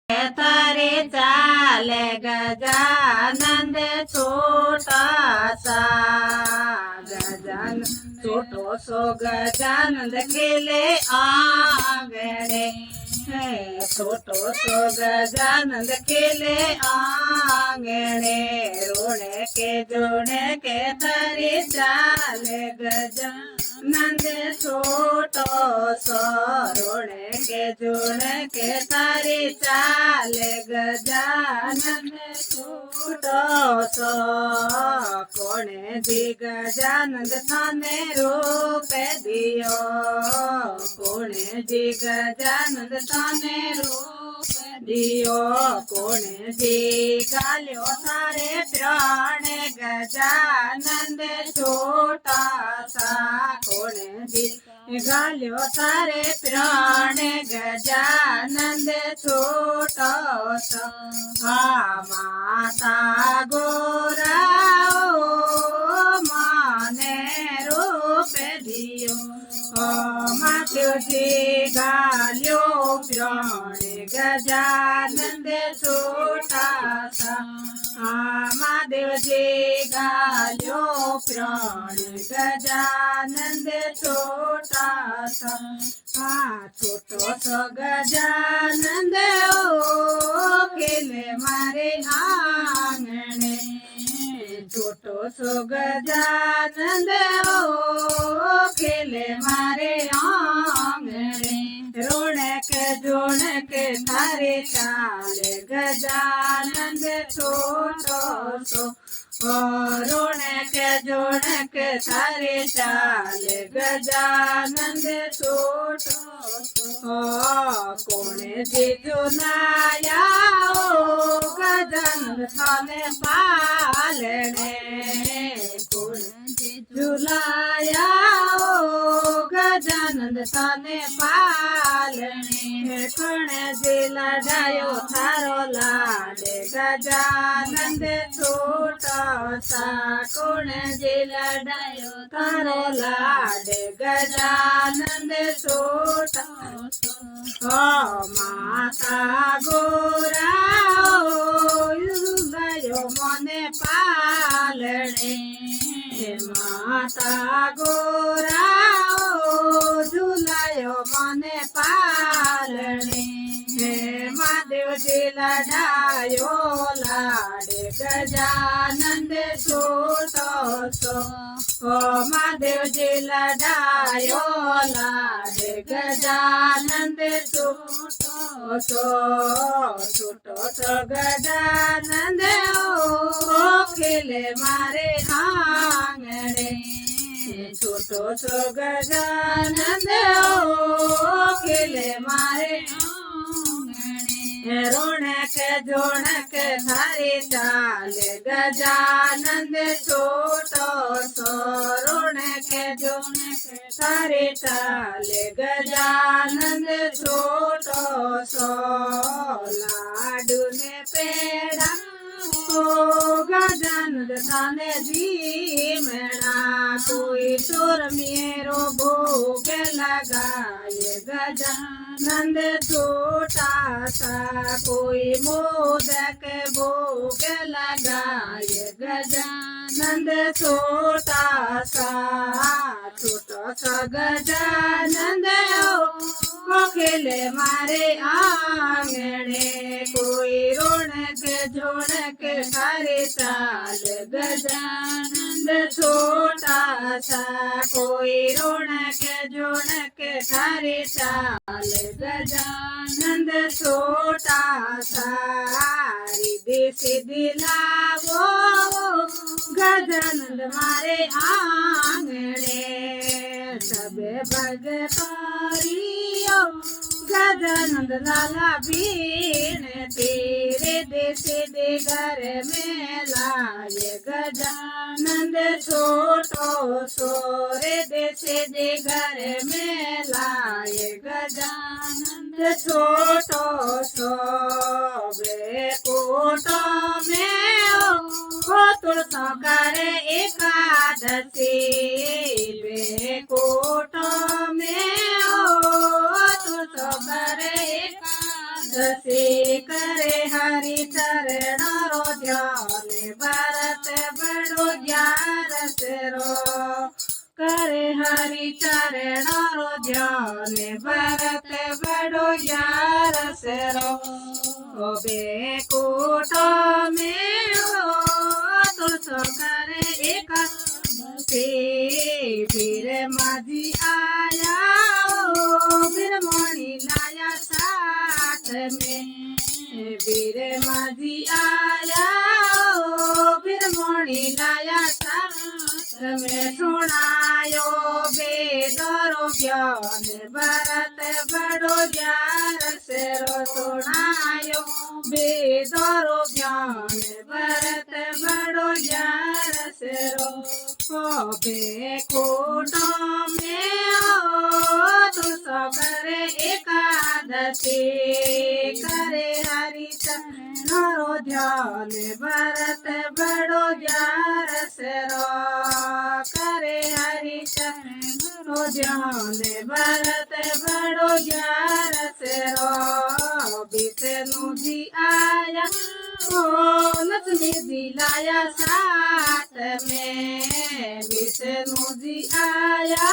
तारे चाले गजानंद छोटा सा गजानन छोटो सो गजानंद खेले आंगणे छोटो सो गजानंद खेले आंगणे रोणे के जोड़े के तारे चाले गजानंद छोटो सो रोणे के जोड़े के तारे चाले गजानंद छोटो सो कोणे जी गजानंद थाने रूपे दियो कोणे जी गजानंद थाने रूपे दियो कोणे जी गाल्यो थारे प्राण गजानंद छोटा सा कोणे जी गाल्यो तारे प्राण गजानंद छोटो सा माता गोरा माने रूप दियो मात्यो जी गाल्यो प्राण गजानंद छोटा सा महादेव जी गाल्यो प्राण गजानंद छोटा सा छोटो सो गजानंद खेले मारे आंगणे छोटो सो गजानंद खेले मारे आंगणे रोणक जोणक थारे चाले गजानंद छोटो सो रोणक जोणक थारे चाले गजानंद छोटो सो कोणे जीजू नाया गजानंद थाने पालने कोणे जीजू लाया गजानंद थाने पालने कोणे जी लड़ायो थारो लाडे गजानंद छोटा सा कोणे जी लड़ायो थारो लाडे गजानंद छोटा माता गोरा गयो मने पालने माता गोरा झूलायो मने पालने महादेव जी लड़ायो लाडे गजानंद छोटो सो महादेव जी लड़ायो लाडे गजानंद छोटो सो छोटो सो गजानंद खेले मारे आंगणे छोटो सो गजानंद खेले मारे रोणक जोणक थारे चाले गजानंद छोटो सो रोणक जोणक थारे चाले गजानंद छोटो सो लाडू ने पेड़ा गजानंद थाने जीमणा कोई चोर मेरो भोग लगाए गजानंद छोटा सा कोई मोदक भोग लगाए गजानंद छोटा सा छोटा सा गजानंद खेले मारे आंगणे कोई रोणक जोणक थारे चाल गजानंद छोटा सा कोई रोणक जोणक थारे चाल गजानंद छोटा सा रिद्धि सिद्धि लावो गजानंद मारे आंगणे सब भगतारियो गजानंद लाला बीन तेरे देश दे घर में लाए गजानंद छोटो सोरे देश दे घर में लाए गजानंद छोटो सो कोटो में तुलसा करे एकादशी कोटो में तुलसा करे एकादशी करे हरि चरण रो ध्यान भरत बड़ो ग्यारस रो करे हरि चरण रो ध्यान भरत बड़ो ग्यारस रो बेकूट में तो करे एकादशी फिर माझी आया फिर मणि लाया साथ में फिर माझी आया फिर मणि लाया साथ में सुनायो बेदरो ज्ञान भरत बड़ो ग्यारस रो सुनायो बेदरो ज्ञान भरत बड़ो ग्यारस रो बेकूट में तू करे एकादशी करे हरि चरण रो ध्यान भरत बड़ो ग्यारस रो करे हरि चरण रो ध्यान भरत बड़ो ग्यारस रो विष्णु जी आया ओ लक्ष्मी जी लाया साथ में विष्णु जी आया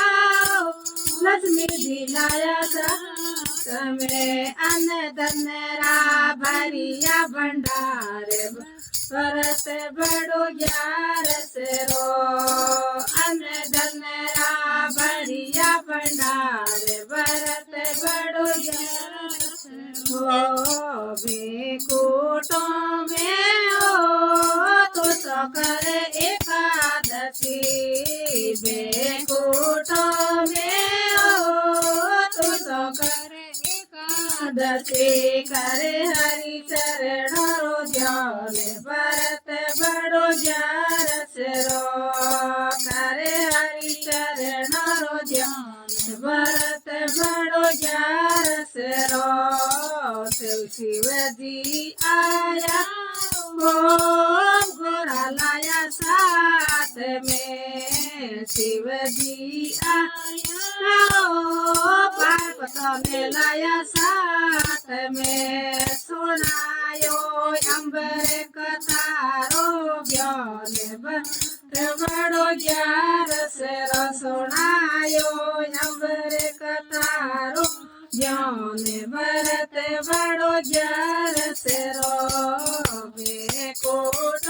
लक्ष्मी जी लाया साथ में अन्न धन रा भरिया भंडार भरत बड़ो ग्यारस रो अन्न धन रा भरिया भंडार भरत बड़ो ग्यारस रो बेकूट में तो करे एकादशी बेकूट में तो करे एकादशी करे हरि चरण रो ध्यान भरत बड़ो ग्यारस रो करे हरि चरण रो ध्यान भरत बड़ो ग्यारस रो शिव जी आया गोरा लाया साथ में शिव जी आया पार्वती ने लाया साथ में सुनायो अम्बर कथारो ज्ञान बड़ो ग्यारस रो सुनायो अम्बर कथारो ज्ञान भरत बड़ो ग्यारस रो बेकूट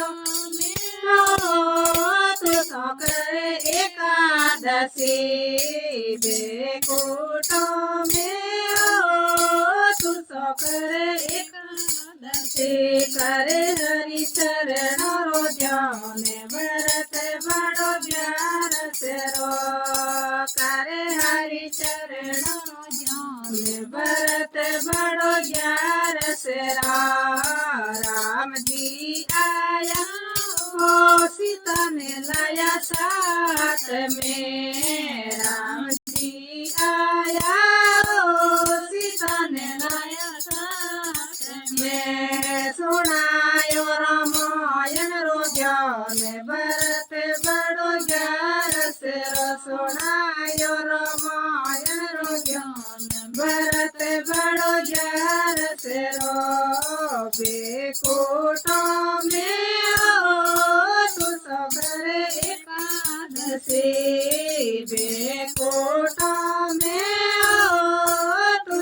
में तू करे एकादशी बेकूट में तू करे एकादशी करे हरि चरण रो ध्यान भरत बड़ो ग्यारस रो करे हरि चरण रो ध्यान भरत बड़ो ग्यारस राम जी आया ओ सीता ने लाया साथ में राम जी आया ओ सीता ने लाया साथ में सुनायो रामायण रो ज्ञान भरत बड़ो ग्यारस रो सुनायो रामायण रो ज्ञान भरत बड़ो ग्यारस रो बेकूट में तू करे एकादशी बेकूट में तू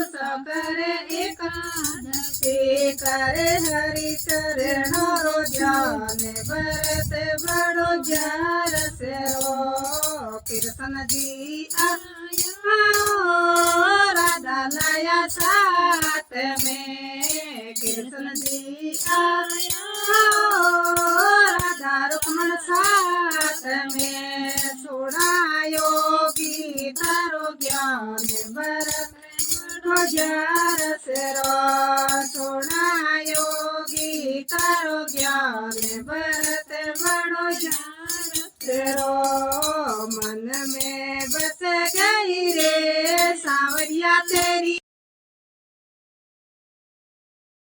करे एकादशी करे हरि चरण रो ध्यान भरत बड़ो ग्यारस रो कृष्ण जी आया राधा लाया साथ में कृष्ण जी आया राधा रुक्मण साथ में सुनायो गीता रो ज्ञान भरत बड़ो ग्यारस रो सुनायो गीता रो ज्ञान भरत बड़ो ग्यारस रो मन में बस गई रे सावरिया तेरी